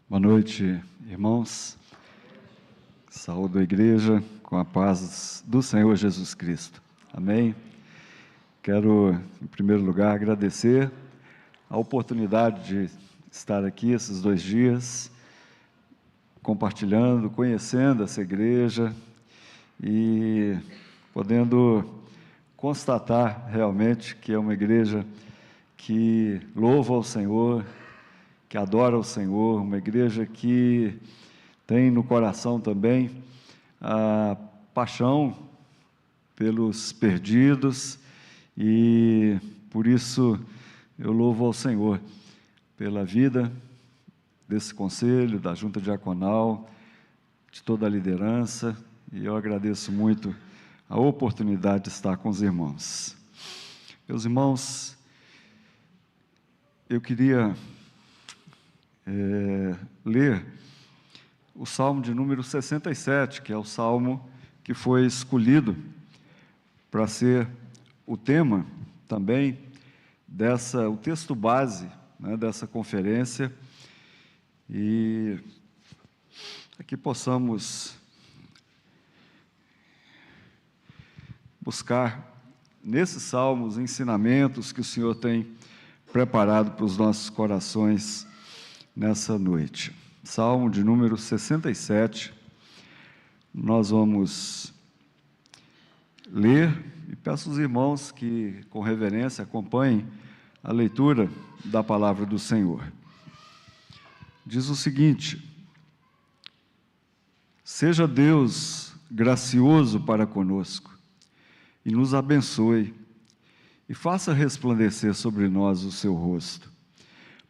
Boa noite, irmãos. Saúdo a igreja com a paz do Senhor Jesus Cristo. Amém? Quero, em primeiro lugar, agradecer a oportunidade de estar aqui esses 2 dias, compartilhando, conhecendo essa igreja e podendo constatar realmente que é uma igreja que louva ao Senhor, que adora ao Senhor, uma igreja que tem no coração também a paixão pelos perdidos, e por isso eu louvo ao Senhor pela vida desse conselho, da junta diaconal, de toda a liderança, e eu agradeço muito a oportunidade de estar com os irmãos. Meus irmãos, eu queria ler o Salmo de número 67, que é o Salmo que foi escolhido para ser o tema também o texto base, né, dessa conferência, e aqui possamos buscar nesse Salmo os ensinamentos que o Senhor tem preparado para os nossos corações nessa noite. Salmo de número 67, nós vamos ler, e peço aos irmãos que, com reverência, acompanhem a leitura da palavra do Senhor. Diz o seguinte: seja Deus gracioso para conosco, e nos abençoe, e faça resplandecer sobre nós o seu rosto,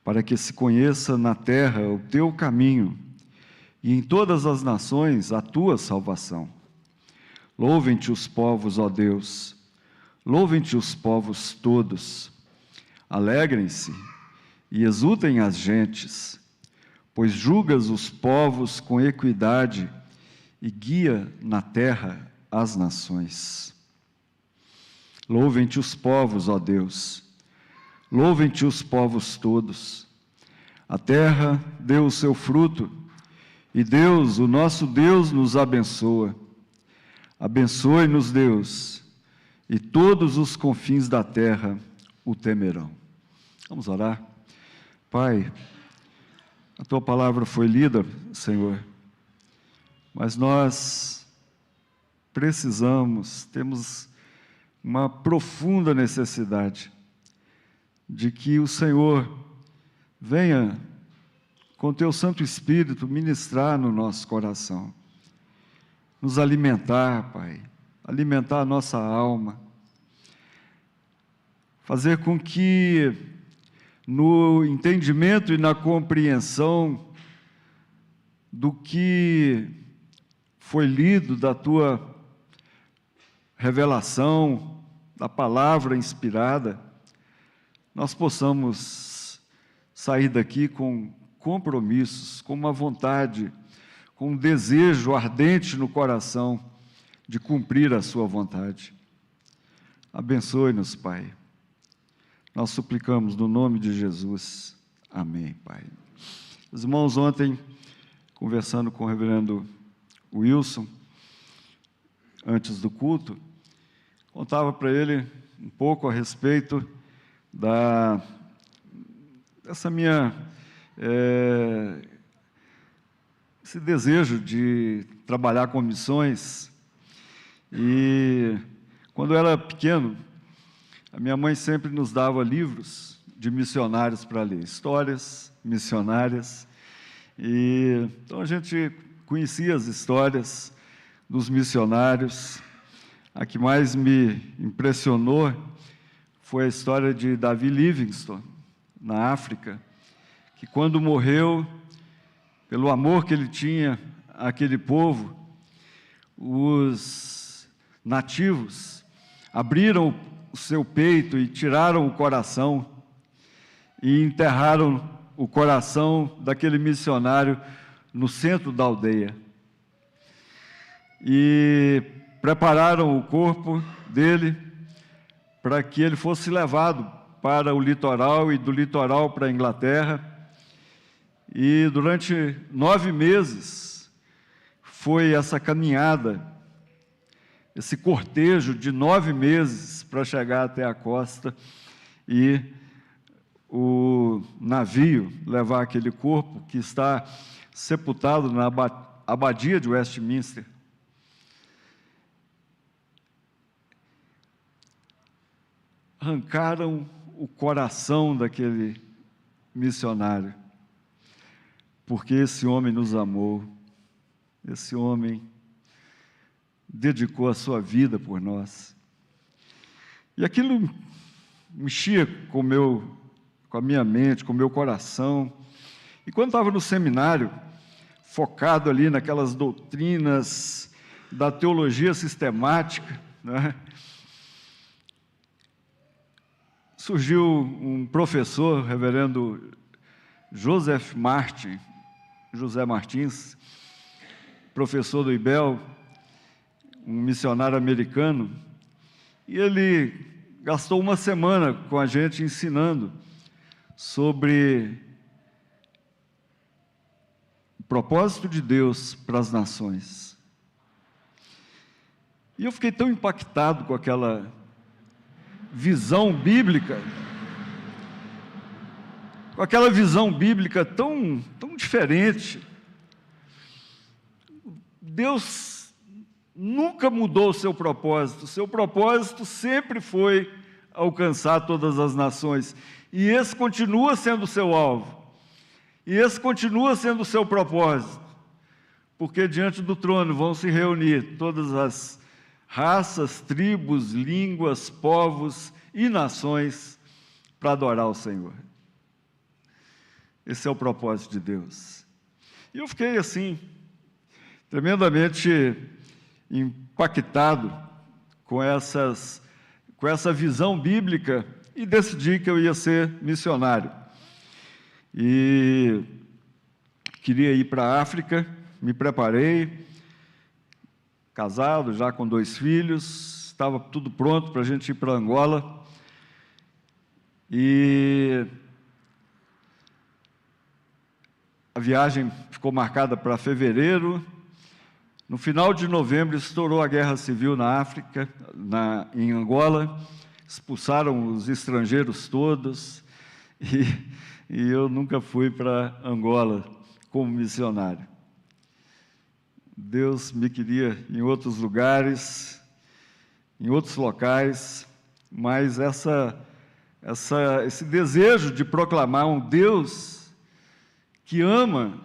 para que se conheça na terra o teu caminho, e em todas as nações a tua salvação. Louvem-te os povos, ó Deus, louvem-te os povos todos. Alegrem-se e exultem as gentes, pois julgas os povos com equidade e guia na terra as nações. Louvem-te os povos, ó Deus, louvem-te os povos todos. A terra deu o seu fruto, e Deus, o nosso Deus, nos abençoa. Abençoe-nos, Deus, e todos os confins da terra o temerão. Vamos orar. Pai, a tua palavra foi lida, Senhor, mas nós temos uma profunda necessidade de que o Senhor venha, com teu Santo Espírito, ministrar no nosso coração, nos alimentar, Pai, alimentar a nossa alma, fazer com que, no entendimento e na compreensão do que foi lido, da tua revelação, da palavra inspirada, nós possamos sair daqui com compromissos, com uma vontade, com um desejo ardente no coração de cumprir a sua vontade. Abençoe-nos, Pai. Nós suplicamos no nome de Jesus. Amém, Pai. Os irmãos, ontem, conversando com o reverendo Wilson, antes do culto, contava para ele um pouco a respeito dessa minha esse desejo de trabalhar com missões. E quando eu era pequeno, a minha mãe sempre nos dava livros de missionários para ler, histórias missionárias, e então a gente conhecia as histórias dos missionários. A que mais me impressionou foi a história de Davi Livingstone, na África, que quando morreu, pelo amor que ele tinha àquele povo, os nativos abriram o seu peito e tiraram o coração e enterraram o coração daquele missionário no centro da aldeia. E prepararam o corpo dele para que ele fosse levado para o litoral, e do litoral para a Inglaterra, E durante 9 meses foi essa caminhada, esse cortejo de 9 meses para chegar até a costa e o navio levar aquele corpo que está sepultado na abadia de Westminster. Arrancaram o coração daquele missionário, porque esse homem nos amou, esse homem dedicou a sua vida por nós. E aquilo mexia com a minha mente, com o meu coração. E quando estava no seminário, focado ali naquelas doutrinas da teologia sistemática, né, surgiu um professor, reverendo José Martins, professor do IBEL, um missionário americano, e ele gastou uma semana com a gente ensinando sobre o propósito de Deus para as nações. E eu fiquei tão impactado com aquela visão bíblica, tão diferente. Deus nunca mudou o seu propósito sempre foi alcançar todas as nações, e esse continua sendo o seu alvo, e esse continua sendo o seu propósito, porque diante do trono vão se reunir todas as raças, tribos, línguas, povos e nações para adorar o Senhor. Esse é o propósito de Deus. E eu fiquei assim, tremendamente impactado com essa visão bíblica e decidi que eu ia ser missionário. E queria ir para a África, me preparei, casado, já com 2 filhos, estava tudo pronto para a gente ir para Angola. E a viagem ficou marcada para fevereiro. No final de novembro estourou a guerra civil na África, em Angola, expulsaram os estrangeiros todos, e eu nunca fui para Angola como missionário. Deus me queria em outros lugares, em outros locais, mas esse desejo de proclamar um Deus que ama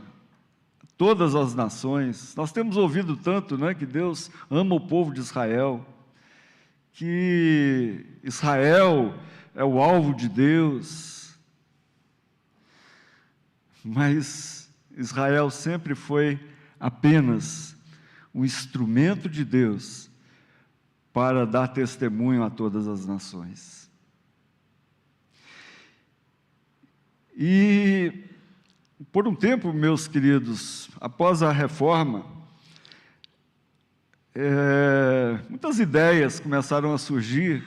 todas as nações. Nós temos ouvido tanto, né, que Deus ama o povo de Israel, que Israel é o alvo de Deus, mas Israel sempre foi apenas um instrumento de Deus para dar testemunho a todas as nações. E, por um tempo, meus queridos, após a reforma, muitas ideias começaram a surgir,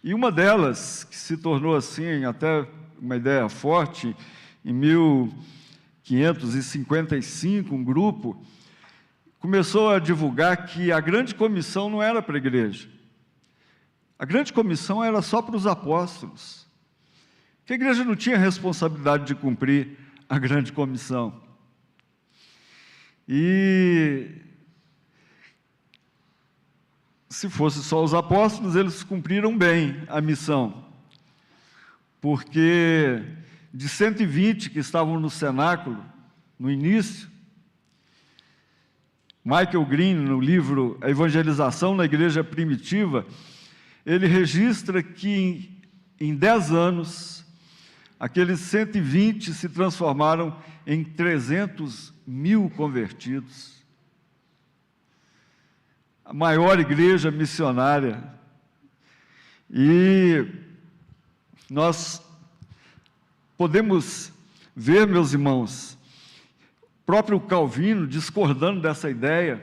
e uma delas, que se tornou assim, até uma ideia forte, em 1555, um grupo começou a divulgar que a grande comissão não era para a igreja. A grande comissão era só para os apóstolos, que a igreja não tinha responsabilidade de cumprir a grande comissão. E se fosse só os apóstolos, eles cumpriram bem a missão, porque de 120 que estavam no cenáculo, no início, Michael Green, no livro A Evangelização na Igreja Primitiva, ele registra que em 10 anos, aqueles 120 se transformaram em 300.000 convertidos. A maior igreja missionária. E nós podemos ver, meus irmãos, o próprio Calvino discordando dessa ideia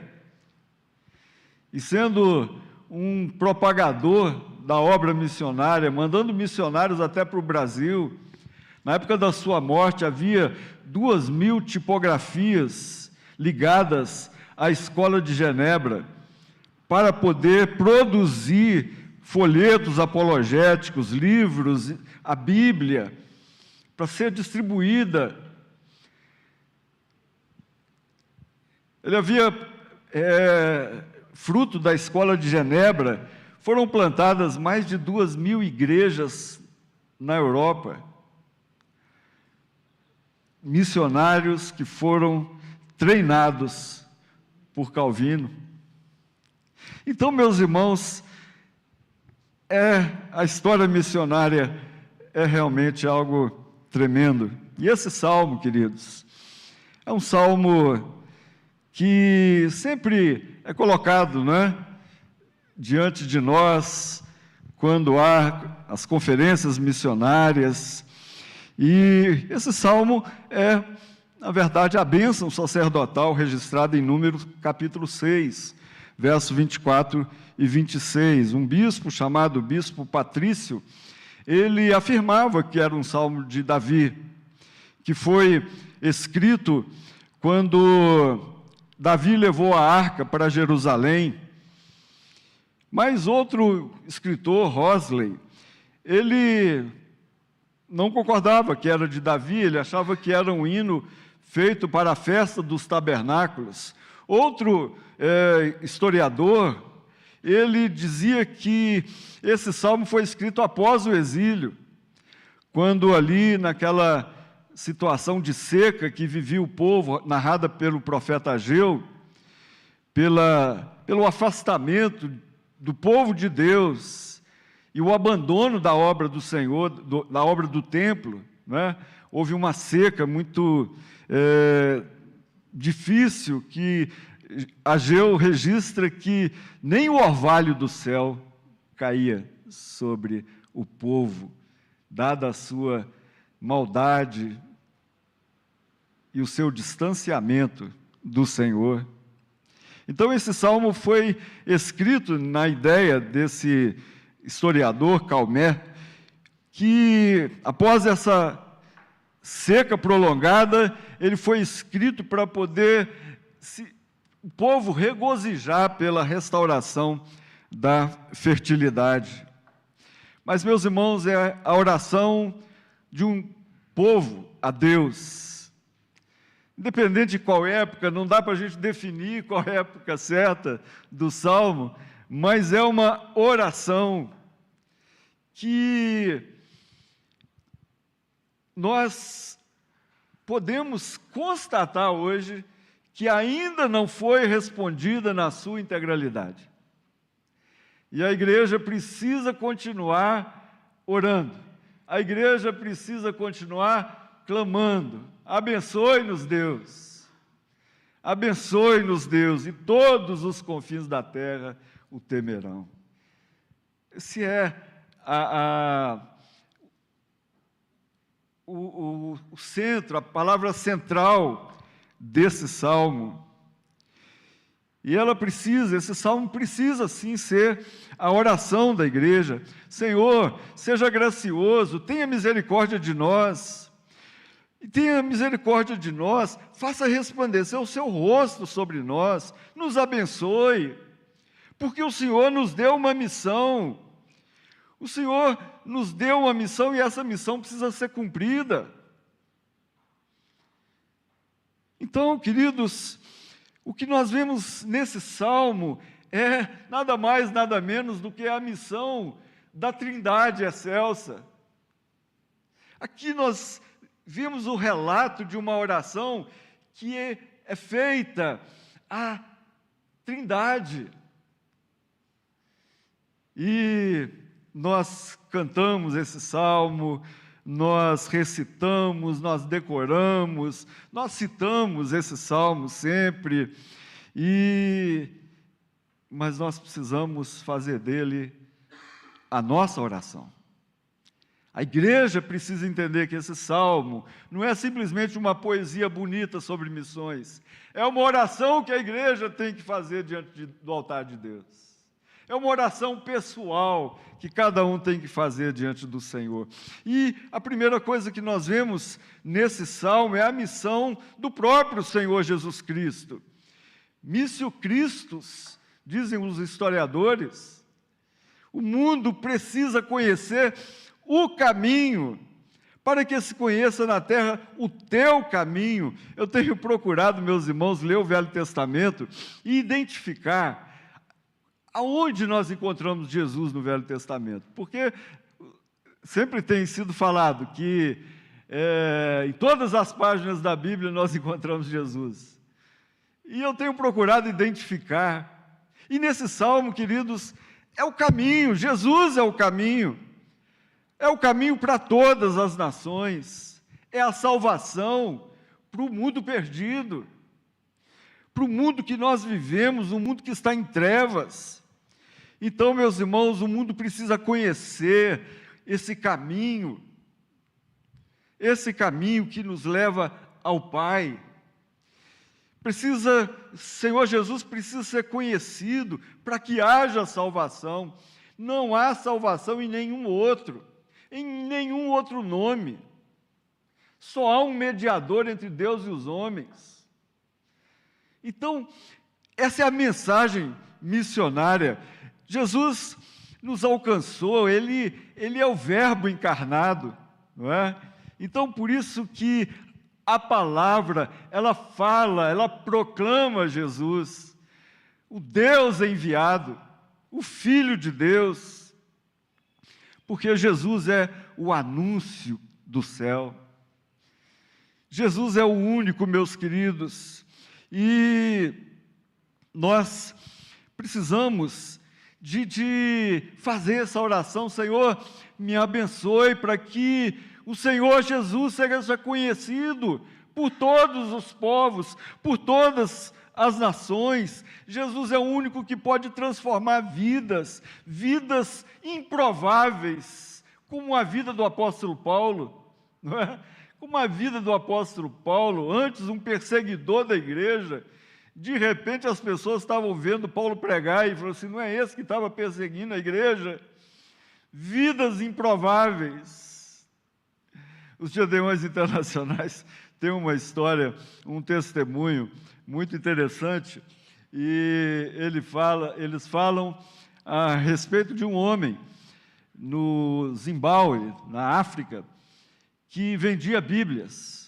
e sendo um propagador da obra missionária, mandando missionários até para o Brasil, Na época da sua morte, havia 2.000 tipografias ligadas à Escola de Genebra para poder produzir folhetos apologéticos, livros, a Bíblia, para ser distribuída. Ele havia, fruto da Escola de Genebra, foram plantadas mais de 2.000 igrejas na Europa. Missionários que foram treinados por Calvino. Então, meus irmãos, a história missionária é realmente algo tremendo. E esse salmo, queridos, é um salmo que sempre é colocado, diante de nós, quando há as conferências missionárias. E esse salmo é, na verdade, a bênção sacerdotal registrada em Números, capítulo 6, versos 24 e 26. Um bispo chamado Bispo Patrício, ele afirmava que era um salmo de Davi, que foi escrito quando Davi levou a arca para Jerusalém. Mas outro escritor, Rosley, ele não concordava que era de Davi, ele achava que era um hino feito para a festa dos tabernáculos. Outro historiador, ele dizia que esse salmo foi escrito após o exílio, quando ali naquela situação de seca que vivia o povo, narrada pelo profeta Ageu, pelo afastamento do povo de Deus e o abandono da obra do Senhor, da obra do templo, houve uma seca muito difícil, que Ageu registra que nem o orvalho do céu caía sobre o povo, dada a sua maldade e o seu distanciamento do Senhor. Então, esse salmo foi escrito na ideia desse historiador, Calmet, que após essa seca prolongada, ele foi escrito para poder o povo regozijar pela restauração da fertilidade. Mas, meus irmãos, é a oração de um povo a Deus. Independente de qual época, não dá para a gente definir qual é a época certa do Salmo, mas é uma oração que nós podemos constatar hoje que ainda não foi respondida na sua integralidade. E a igreja precisa continuar orando. A igreja precisa continuar clamando. Abençoe-nos, Deus. Abençoe-nos, Deus, e todos os confins da terra o temerão. Esse é o centro, a palavra central desse salmo. E esse salmo precisa sim ser a oração da igreja. Senhor, seja gracioso, tenha misericórdia de nós. E tenha misericórdia de nós, faça resplandecer o seu rosto sobre nós, nos abençoe, porque o Senhor nos deu uma missão. O Senhor nos deu uma missão e essa missão precisa ser cumprida. Então, queridos, o que nós vemos nesse salmo é nada mais, nada menos do que a missão da Trindade excelsa. Aqui nós vimos o relato de uma oração que é feita à Trindade. E nós cantamos esse salmo, nós recitamos, nós decoramos, nós citamos esse salmo sempre, mas nós precisamos fazer dele a nossa oração. A igreja precisa entender que esse salmo não é simplesmente uma poesia bonita sobre missões, é uma oração que a igreja tem que fazer diante do altar de Deus. É uma oração pessoal que cada um tem que fazer diante do Senhor. E a primeira coisa que nós vemos nesse salmo é a missão do próprio Senhor Jesus Cristo. Missio Christus, dizem os historiadores. O mundo precisa conhecer o caminho, para que se conheça na terra o teu caminho. Eu tenho procurado, meus irmãos, ler o Velho Testamento e identificar aonde nós encontramos Jesus no Velho Testamento. Porque sempre tem sido falado que em todas as páginas da Bíblia nós encontramos Jesus. E eu tenho procurado identificar. E nesse salmo, queridos, é o caminho, Jesus é o caminho. É o caminho para todas as nações. É a salvação para o mundo perdido. Para o mundo que nós vivemos, um mundo que está em trevas. Então, meus irmãos, o mundo precisa conhecer esse caminho que nos leva ao Pai. Senhor Jesus precisa ser conhecido para que haja salvação. Não há salvação em nenhum outro nome. Só há um mediador entre Deus e os homens. Então, essa é a mensagem missionária. Jesus nos alcançou, Ele é o Verbo encarnado, não é? Então, por isso que a palavra, ela fala, ela proclama Jesus, o Deus enviado, o Filho de Deus, porque Jesus é o anúncio do céu. Jesus é o único, meus queridos, e nós precisamos de fazer essa oração. Senhor, me abençoe para que o Senhor Jesus seja conhecido por todos os povos, por todas as nações. Jesus é o único que pode transformar vidas improváveis, como a vida do apóstolo Paulo, não é? Como a vida do apóstolo Paulo, antes um perseguidor da igreja. De repente as pessoas estavam vendo Paulo pregar e falaram assim: não é esse que estava perseguindo a igreja? Vidas improváveis. Os Gedeões Internacionais têm uma história, um testemunho muito interessante, e eles falam a respeito de um homem no Zimbábue, na África, que vendia Bíblias.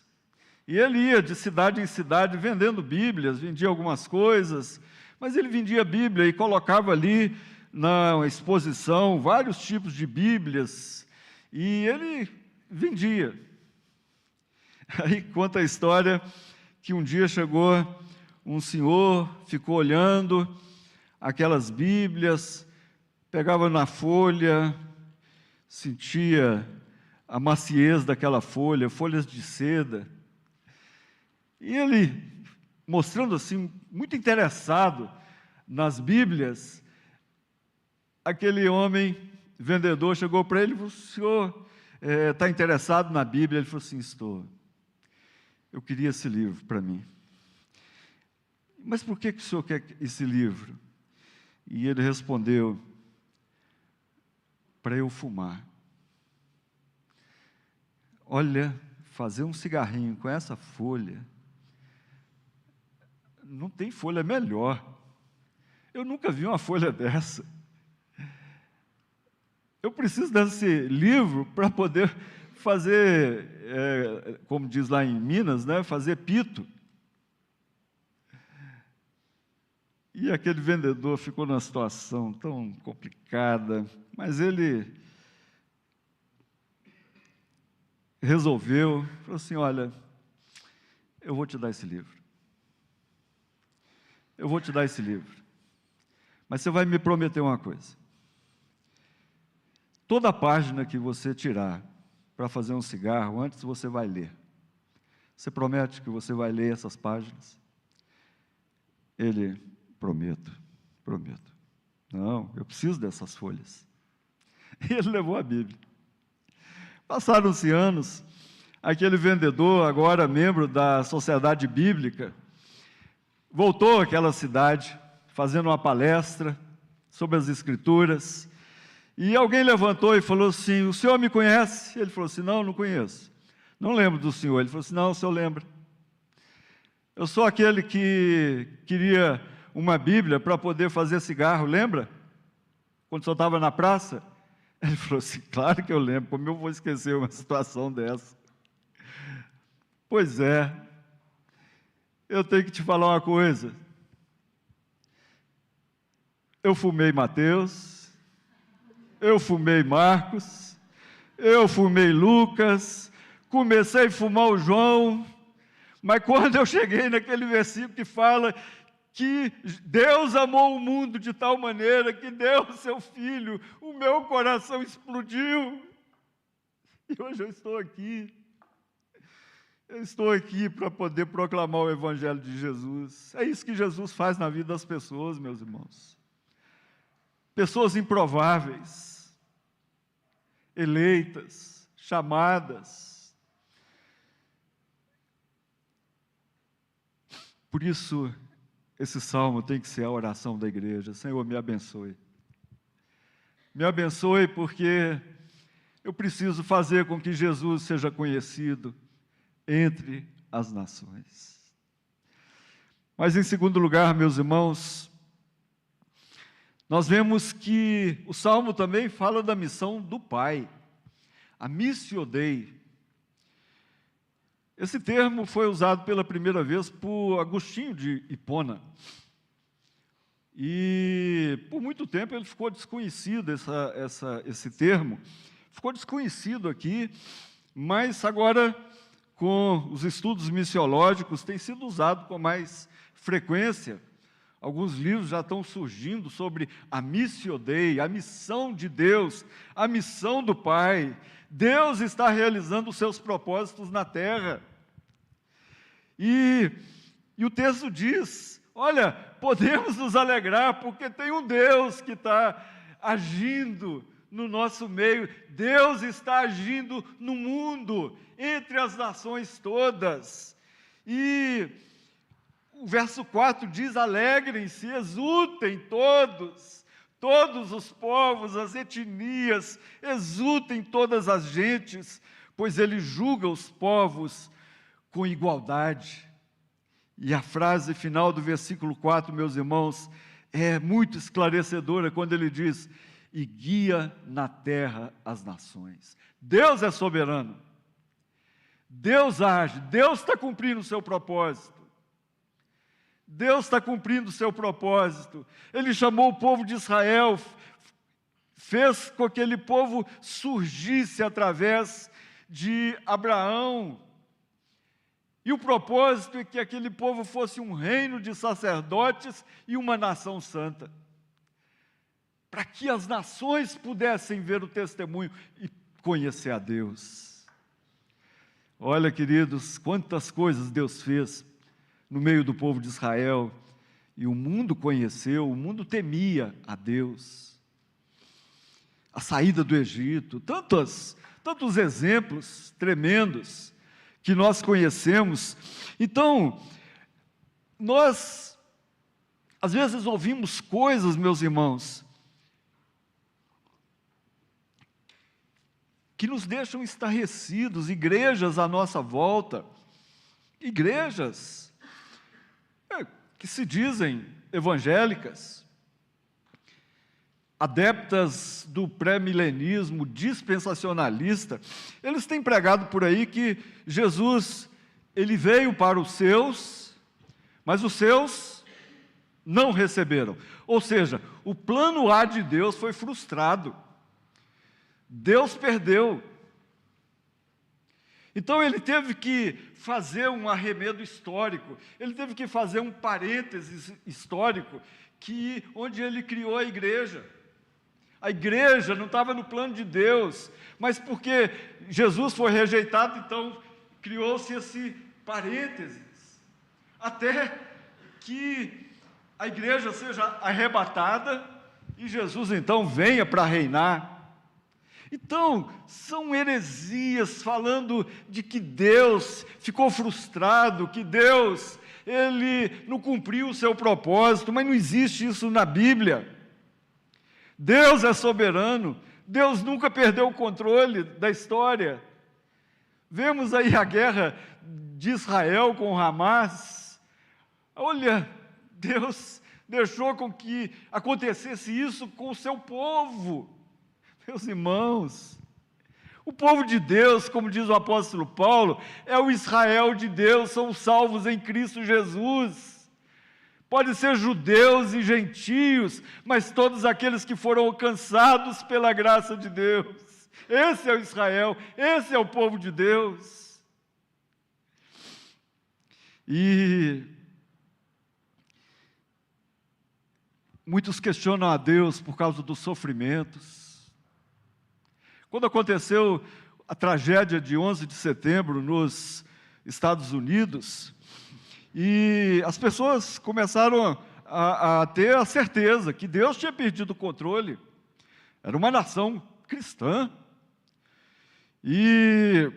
E ele ia de cidade em cidade vendendo Bíblias, vendia algumas coisas, mas ele vendia Bíblia e colocava ali na exposição vários tipos de Bíblias, e ele vendia. Aí conta a história que um dia chegou um senhor, ficou olhando aquelas Bíblias, pegava na folha, sentia a maciez daquela folha, folhas de seda. E ele, mostrando assim, muito interessado nas Bíblias, aquele homem vendedor chegou para ele e falou: o senhor está interessado na Bíblia? Ele falou assim: estou. Eu queria esse livro para mim. Mas por que o senhor quer esse livro? E ele respondeu: para eu fumar. Olha, fazer um cigarrinho com essa folha, não tem folha melhor. Eu nunca vi uma folha dessa. Eu preciso desse livro para poder fazer, como diz lá em Minas, né, fazer pito. E aquele vendedor ficou numa situação tão complicada, mas ele resolveu, falou assim: olha, eu vou te dar esse livro. Eu vou te dar esse livro. Mas você vai me prometer uma coisa. Toda página que você tirar para fazer um cigarro, antes você vai ler. Você promete que você vai ler essas páginas? Ele: prometo. Não, eu preciso dessas folhas. E ele levou a Bíblia. Passaram-se anos, aquele vendedor, agora membro da Sociedade Bíblica, voltou àquela cidade, fazendo uma palestra, sobre as Escrituras, e alguém levantou e falou assim: o senhor me conhece? Ele falou assim: não, não conheço. Não lembro do senhor. Ele falou assim: não, o senhor lembra. Eu sou aquele que queria uma Bíblia para poder fazer cigarro, lembra? Quando o senhor estava na praça? Ele falou assim: claro que eu lembro, como eu vou esquecer uma situação dessa? Pois é, eu tenho que te falar uma coisa. Eu fumei Mateus, eu fumei Marcos, eu fumei Lucas, comecei a fumar o João, mas quando eu cheguei naquele versículo que fala que Deus amou o mundo de tal maneira que deu o seu Filho, o meu coração explodiu. E hoje eu estou aqui. Eu estou aqui para poder proclamar o Evangelho de Jesus. É isso que Jesus faz na vida das pessoas, meus irmãos. Pessoas improváveis, eleitas, chamadas. Por isso, esse salmo tem que ser a oração da igreja. Senhor, me abençoe. Me abençoe porque eu preciso fazer com que Jesus seja conhecido entre as nações. Mas, em segundo lugar, meus irmãos, nós vemos que o Salmo também fala da missão do Pai, a Missio Dei. Esse termo foi usado pela primeira vez por Agostinho de Hipona. E, por muito tempo, ele ficou desconhecido, esse termo. Ficou desconhecido aqui, mas agora, com os estudos missiológicos, tem sido usado com mais frequência. Alguns livros já estão surgindo sobre a Missio Dei, a missão de Deus, a missão do Pai. Deus está realizando os seus propósitos na terra. E o texto diz, olha, podemos nos alegrar porque tem um Deus que está agindo no nosso meio. Deus está agindo no mundo, entre as nações todas. E o verso 4 diz: alegrem-se, exultem todos os povos, as etnias, exultem todas as gentes, pois ele julga os povos com igualdade. E a frase final do versículo 4, meus irmãos, é muito esclarecedora quando ele diz: e guia na terra as nações. Deus é soberano. Deus age, Deus está cumprindo o seu propósito. Deus está cumprindo o seu propósito. Ele chamou o povo de Israel, fez com que aquele povo surgisse através de Abraão. E o propósito é que aquele povo fosse um reino de sacerdotes e uma nação santa. Para que as nações pudessem ver o testemunho e conhecer a Deus. Olha, queridos, quantas coisas Deus fez no meio do povo de Israel, e o mundo conheceu, o mundo temia a Deus. A saída do Egito, tantos exemplos tremendos que nós conhecemos. Então, nós, às vezes, ouvimos coisas, meus irmãos, que nos deixam estarrecidos, igrejas à nossa volta, igrejas que se dizem evangélicas, adeptas do pré-milenismo dispensacionalista, eles têm pregado por aí que Jesus, ele veio para os seus, mas os seus não receberam. Ou seja, o plano A de Deus foi frustrado. Deus perdeu. Então ele teve que fazer um arremedo histórico, ele teve que fazer um parênteses histórico, onde ele criou a igreja. A igreja não estava no plano de Deus, mas porque Jesus foi rejeitado, então criou-se esse parênteses, até que a igreja seja arrebatada e Jesus então venha para reinar. Então, são heresias falando de que Deus ficou frustrado, que Deus, ele não cumpriu o seu propósito, mas não existe isso na Bíblia. Deus é soberano, Deus nunca perdeu o controle da história. Vemos aí a guerra de Israel com Hamas. Olha, Deus deixou com que acontecesse isso com o seu povo. Meus irmãos, o povo de Deus, como diz o apóstolo Paulo, é o Israel de Deus, são os salvos em Cristo Jesus. Podem ser judeus e gentios, mas todos aqueles que foram alcançados pela graça de Deus. Esse é o Israel, esse é o povo de Deus. E muitos questionam a Deus por causa dos sofrimentos. Quando aconteceu a tragédia de 11 de setembro nos Estados Unidos, e as pessoas começaram a ter a certeza que Deus tinha perdido o controle. Era uma nação cristã. E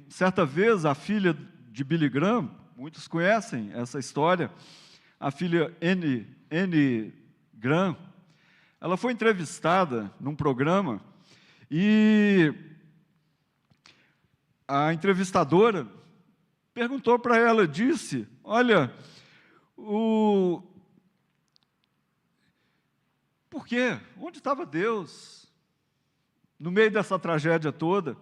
certa vez a filha de Billy Graham, muitos conhecem essa história, a filha Anne Graham, ela foi entrevistada num programa e a entrevistadora perguntou para ela, disse, olha, por quê? Onde estava Deus no meio dessa tragédia toda?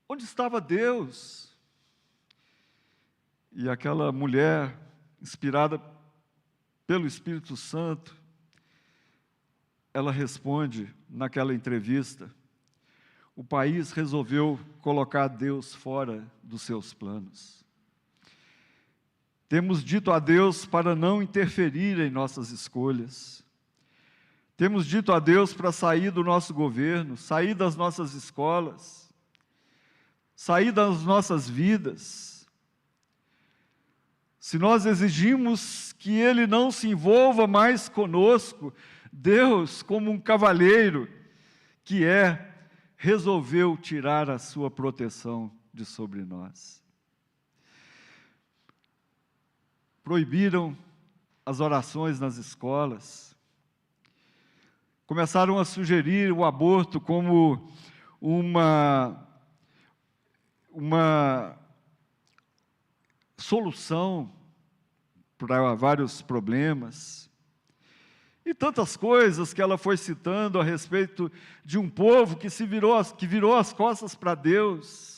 Onde estava Deus? E aquela mulher, inspirada pelo Espírito Santo, ela responde naquela entrevista, o país resolveu colocar Deus fora dos seus planos. Temos dito a Deus para não interferir em nossas escolhas. Temos dito a Deus para sair do nosso governo, sair das nossas escolas, sair das nossas vidas. Se nós exigimos que Ele não se envolva mais conosco, Deus, como um cavalheiro que resolveu tirar a sua proteção de sobre nós. Proibiram as orações nas escolas, começaram a sugerir o aborto como uma solução para vários problemas. E tantas coisas que ela foi citando a respeito de um povo que virou as costas para Deus.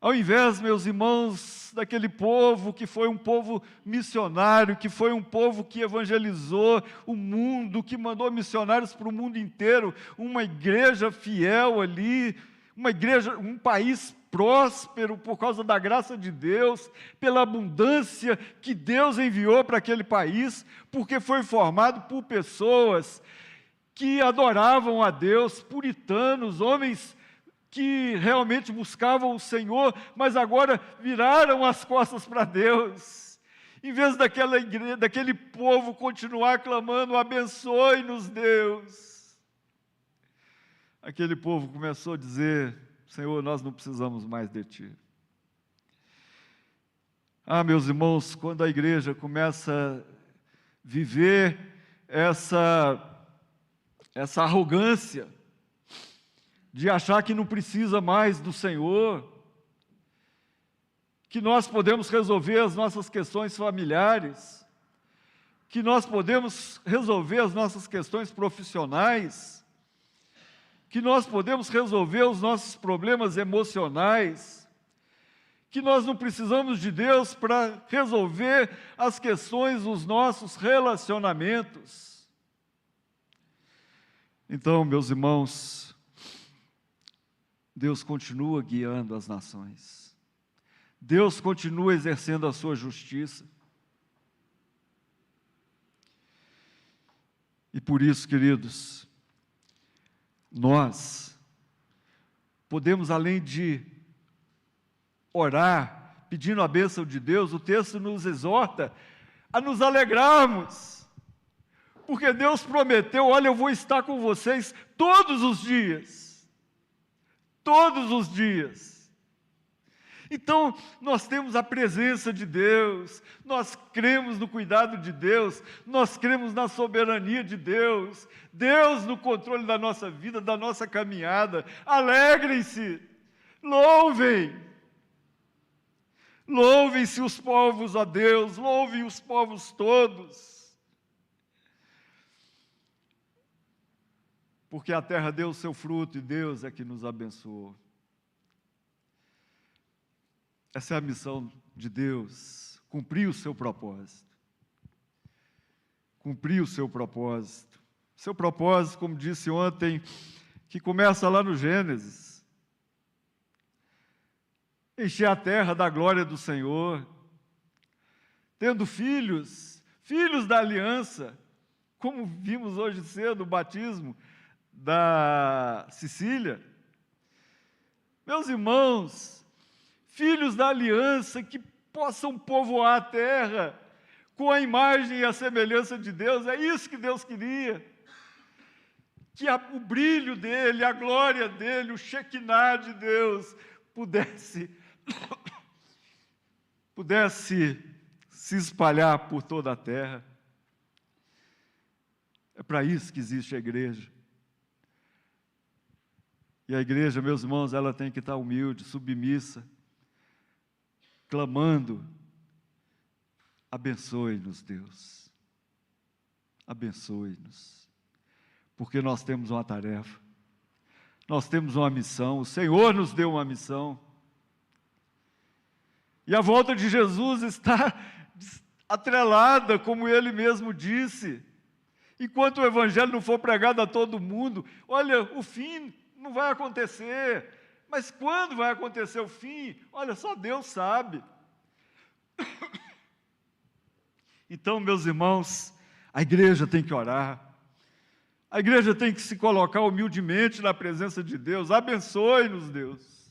Ao invés, meus irmãos, daquele povo que foi um povo missionário, que foi um povo que evangelizou o mundo, que mandou missionários para o mundo inteiro, uma igreja fiel ali, um país próspero por causa da graça de Deus, pela abundância que Deus enviou para aquele país, porque foi formado por pessoas que adoravam a Deus, puritanos, homens que realmente buscavam o Senhor, mas agora viraram as costas para Deus. Em vez daquele povo continuar clamando, abençoe-nos, Deus. Aquele povo começou a dizer, Senhor, nós não precisamos mais de Ti. Meus irmãos, quando a igreja começa a viver essa arrogância de achar que não precisa mais do Senhor, que nós podemos resolver as nossas questões familiares, que nós podemos resolver as nossas questões profissionais, que nós podemos resolver os nossos problemas emocionais, que nós não precisamos de Deus para resolver as questões dos nossos relacionamentos. Então, meus irmãos, Deus continua guiando as nações. Deus continua exercendo a sua justiça. E por isso, queridos, nós podemos, além de orar, pedindo a bênção de Deus, o texto nos exorta a nos alegrarmos, porque Deus prometeu, olha, eu vou estar com vocês todos os dias, Então, nós temos a presença de Deus, nós cremos no cuidado de Deus, nós cremos na soberania de Deus, Deus no controle da nossa vida, da nossa caminhada. Alegrem-se, louvem, louvem-se os povos a Deus, louvem os povos todos, porque a terra deu o seu fruto e Deus é que nos abençoou. Essa é a missão de Deus, cumprir o seu propósito. Cumprir o seu propósito. Seu propósito, como disse ontem, que começa lá no Gênesis. Encher a terra da glória do Senhor. Tendo filhos, filhos da aliança, como vimos hoje cedo, o batismo da Cecília. Meus irmãos, filhos da aliança que possam povoar a terra com a imagem e a semelhança de Deus. É isso que Deus queria. Que o brilho dele, a glória dele, o Shekinah de Deus pudesse se espalhar por toda a terra. É para isso que existe a igreja. E a igreja, meus irmãos, ela tem que estar humilde, submissa, clamando: abençoe-nos, Deus, abençoe-nos, porque nós temos uma tarefa, nós temos uma missão, o Senhor nos deu uma missão, e a volta de Jesus está atrelada, como Ele mesmo disse, enquanto o Evangelho não for pregado a todo mundo, olha, o fim não vai acontecer. Mas quando vai acontecer o fim? Olha, só Deus sabe. Então, meus irmãos, a igreja tem que orar. A igreja tem que se colocar humildemente na presença de Deus. Abençoe-nos, Deus.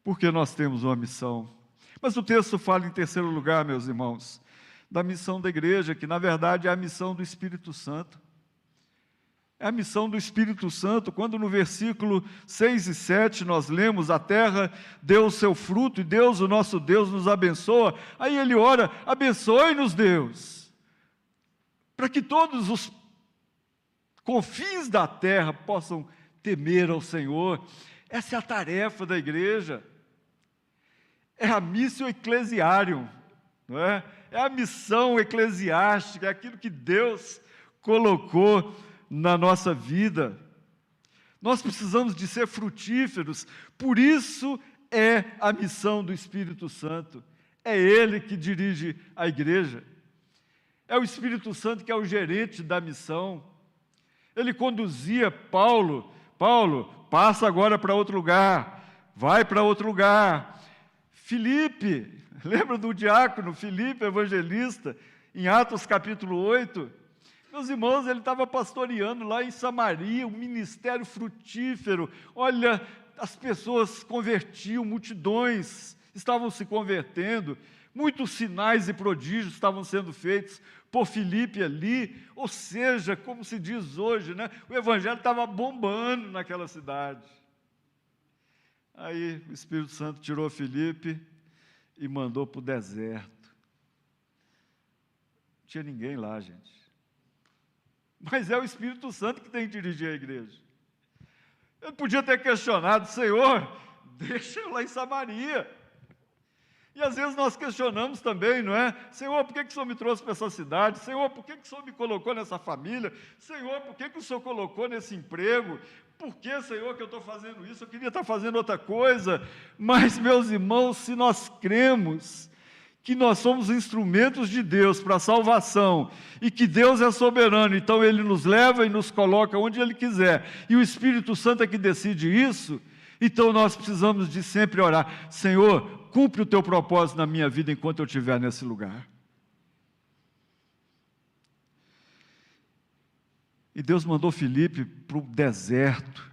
Porque nós temos uma missão. Mas o texto fala, em terceiro lugar, meus irmãos, da missão da igreja, que na verdade é a missão do Espírito Santo. É a missão do Espírito Santo, quando no versículo 6 e 7 nós lemos: a terra deu o seu fruto e Deus, o nosso Deus, nos abençoa. Aí ele ora: abençoe-nos, Deus, para que todos os confins da terra possam temer ao Senhor. Essa é a tarefa da igreja. É a missio ecclesiarium, não é? É a missão eclesiástica, é aquilo que Deus colocou na nossa vida. Nós precisamos de ser frutíferos, por isso é a missão do Espírito Santo. É Ele que dirige a igreja. É o Espírito Santo que é o gerente da missão. Ele conduzia Paulo: passa agora para outro lugar, vai para outro lugar. Filipe, lembra do diácono Filipe, evangelista, em Atos capítulo 8? Meus irmãos, ele estava pastoreando lá em Samaria, um ministério frutífero. Olha, as pessoas convertiam, multidões estavam se convertendo, muitos sinais e prodígios estavam sendo feitos por Filipe ali. Ou seja, como se diz hoje, né? O evangelho estava bombando naquela cidade. Aí o Espírito Santo tirou Filipe e mandou para o deserto. Não tinha ninguém lá, gente. Mas é o Espírito Santo que tem que dirigir a igreja. Ele podia ter questionado: Senhor, deixa eu lá em Samaria. E às vezes nós questionamos também, não é? Senhor, por que o Senhor me trouxe para essa cidade? Senhor, por que o Senhor me colocou nessa família? Senhor, por que o Senhor colocou nesse emprego? Por que, Senhor, que eu estou fazendo isso? Eu queria estar fazendo outra coisa. Mas, meus irmãos, se nós cremos que nós somos instrumentos de Deus para a salvação, e que Deus é soberano, então Ele nos leva e nos coloca onde Ele quiser, e o Espírito Santo é que decide isso, então nós precisamos de sempre orar: Senhor, cumpre o Teu propósito na minha vida enquanto eu estiver nesse lugar. E Deus mandou Filipe para o deserto,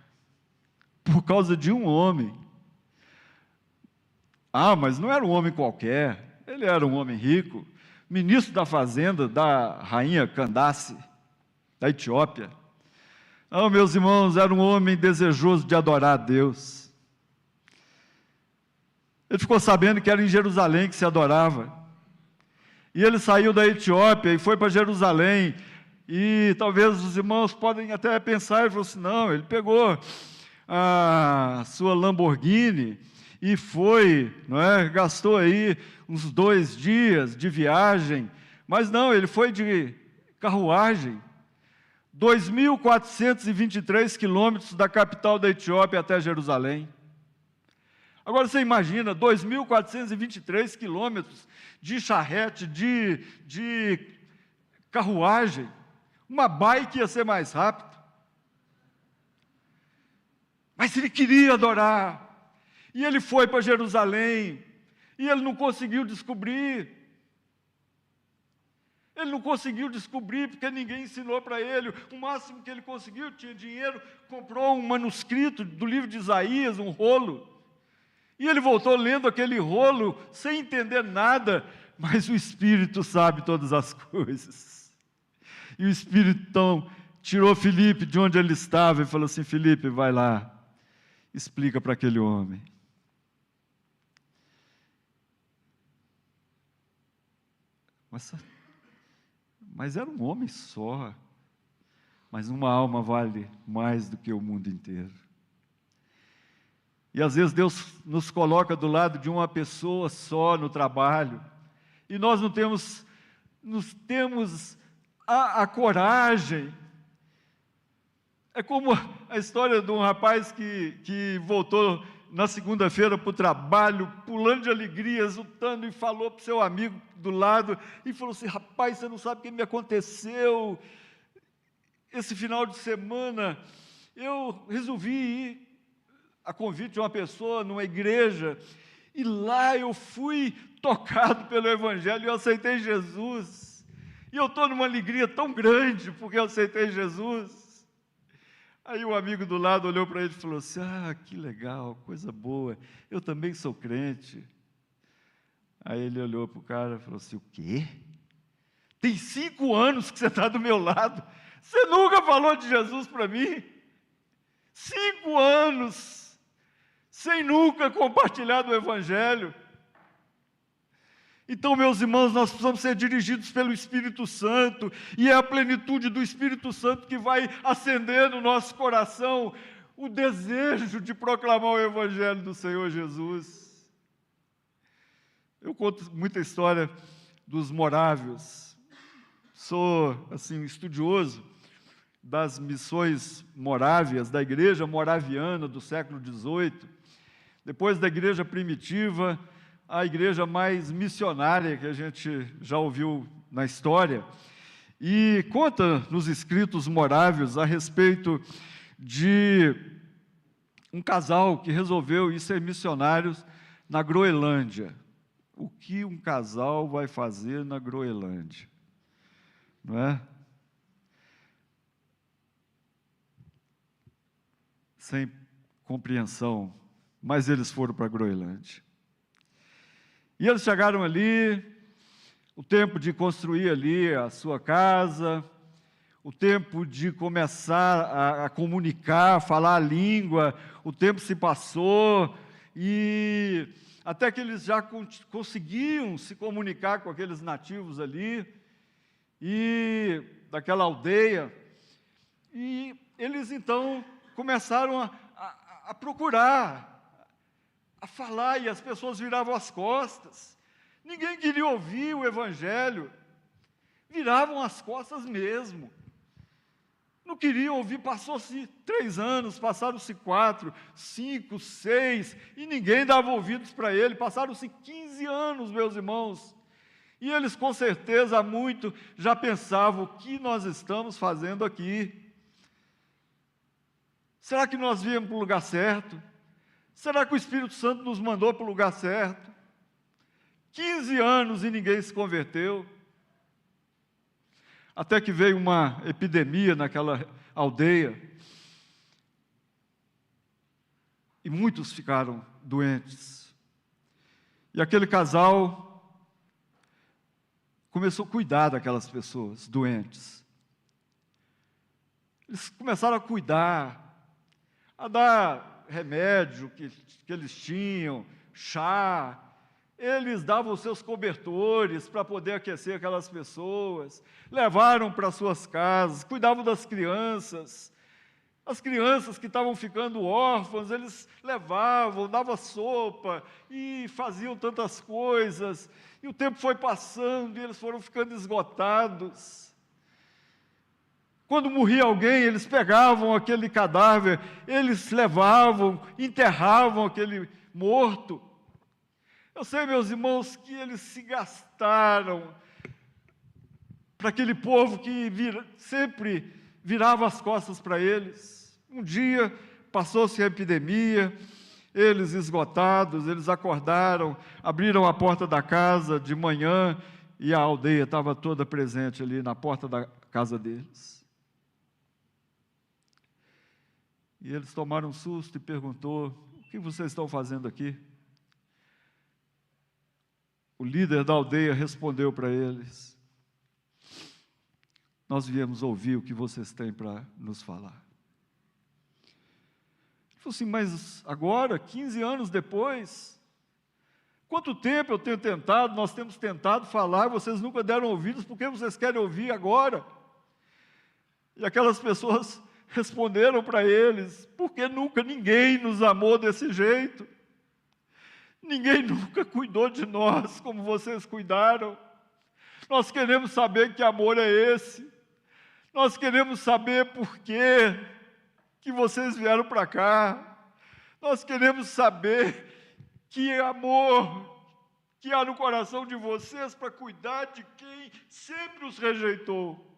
por causa de um homem. Ah, mas não era um homem qualquer. Ele era um homem rico, ministro da fazenda da rainha Candace, da Etiópia. Meus irmãos, era um homem desejoso de adorar a Deus. Ele ficou sabendo que era em Jerusalém que se adorava. E ele saiu da Etiópia e foi para Jerusalém. E talvez os irmãos podem até pensar, ele falou assim, não, ele pegou a sua Lamborghini e foi, não é? Gastou aí uns 2 dias de viagem, mas não, ele foi de carruagem, 2.423 quilômetros da capital da Etiópia até Jerusalém. Agora você imagina, 2.423 quilômetros de charrete, de carruagem, uma bike ia ser mais rápido. Mas ele queria adorar, e ele foi para Jerusalém, e ele não conseguiu descobrir. Ele não conseguiu descobrir, porque ninguém ensinou para ele. O máximo que ele conseguiu, tinha dinheiro, comprou um manuscrito do livro de Isaías, um rolo. E ele voltou lendo aquele rolo, sem entender nada, mas o Espírito sabe todas as coisas. E o Espírito, então, tirou Filipe de onde ele estava e falou assim, Filipe, vai lá, explica para aquele homem. Mas era um homem só, mas uma alma vale mais do que o mundo inteiro. E às vezes Deus nos coloca do lado de uma pessoa só no trabalho, e nós não temos a coragem. É como a história de um rapaz que voltou na segunda-feira para o trabalho, pulando de alegria, exultando, e falou para o seu amigo do lado, e falou assim, rapaz, você não sabe o que me aconteceu, esse final de semana, eu resolvi ir a convite de uma pessoa numa igreja, e lá eu fui tocado pelo Evangelho, e eu aceitei Jesus, e eu estou numa alegria tão grande, porque eu aceitei Jesus. Aí o amigo do lado olhou para ele e falou assim, que legal, coisa boa, eu também sou crente. Aí ele olhou para o cara e falou assim, o quê? Tem 5 anos que você está do meu lado, você nunca falou de Jesus para mim? 5 anos, sem nunca compartilhar do Evangelho. Então, meus irmãos, nós precisamos ser dirigidos pelo Espírito Santo, e é a plenitude do Espírito Santo que vai acender no nosso coração o desejo de proclamar o Evangelho do Senhor Jesus. Eu conto muita história dos morávios, sou, assim, estudioso das missões morávias, da igreja moraviana do século XVIII, depois da igreja primitiva, a igreja mais missionária que a gente já ouviu na história, e conta nos escritos morávios a respeito de um casal que resolveu ir ser missionários na Groenlândia. O que um casal vai fazer na Groenlândia? Não é? Sem compreensão, mas eles foram para a Groenlândia. E eles chegaram ali, o tempo de construir ali a sua casa, o tempo de começar a comunicar, falar a língua, o tempo se passou, e até que eles já conseguiam se comunicar com aqueles nativos ali, e daquela aldeia, e eles então começaram a procurar, a falar, e as pessoas viravam as costas, ninguém queria ouvir o Evangelho, viravam as costas mesmo, não queriam ouvir. Passou-se 3 anos, passaram-se 4, 5, 6, e ninguém dava ouvidos para ele. Passaram-se 15 anos, meus irmãos, e eles com certeza há muito já pensavam, o que nós estamos fazendo aqui? Será que nós viemos para o lugar certo? Será que o Espírito Santo nos mandou para o lugar certo? 15 anos e ninguém se converteu. Até que veio uma epidemia naquela aldeia, e muitos ficaram doentes. E aquele casal começou a cuidar daquelas pessoas doentes. Eles começaram a cuidar, a dar remédio que eles tinham, chá, eles davam seus cobertores para poder aquecer aquelas pessoas, levaram para suas casas, cuidavam das crianças. As crianças que estavam ficando órfãs, eles levavam, davam sopa e faziam tantas coisas. E o tempo foi passando e eles foram ficando esgotados. Quando morria alguém, eles pegavam aquele cadáver, eles levavam, enterravam aquele morto. Eu sei, meus irmãos, que eles se gastaram para aquele povo que sempre virava as costas para eles. Um dia passou-se a epidemia, eles esgotados, eles acordaram, abriram a porta da casa de manhã e a aldeia estava toda presente ali na porta da casa deles. E eles tomaram um susto e perguntou: o que vocês estão fazendo aqui? O líder da aldeia respondeu para eles: nós viemos ouvir o que vocês têm para nos falar. Ele falou assim: mas agora, 15 anos depois, quanto tempo eu tenho tentado, nós temos tentado falar, vocês nunca deram ouvidos, por que vocês querem ouvir agora? E aquelas pessoas responderam para eles: porque nunca ninguém nos amou desse jeito. Ninguém nunca cuidou de nós como vocês cuidaram. Nós queremos saber que amor é esse. Nós queremos saber por que vocês vieram para cá. Nós queremos saber que amor que há no coração de vocês para cuidar de quem sempre os rejeitou.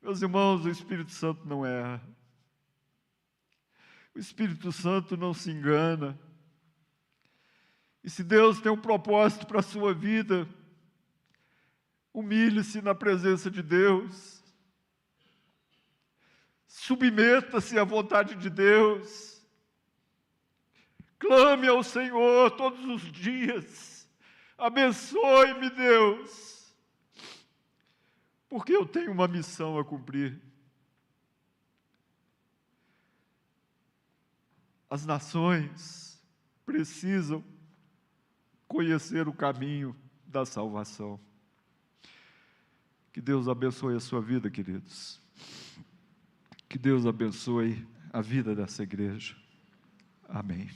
Meus irmãos, o Espírito Santo não erra. O Espírito Santo não se engana. E se Deus tem um propósito para a sua vida, humilhe-se na presença de Deus. Submeta-se à vontade de Deus. Clame ao Senhor todos os dias. Abençoe-me, Deus, porque eu tenho uma missão a cumprir. As nações precisam conhecer o caminho da salvação. Que Deus abençoe a sua vida, queridos. Que Deus abençoe a vida dessa igreja. Amém.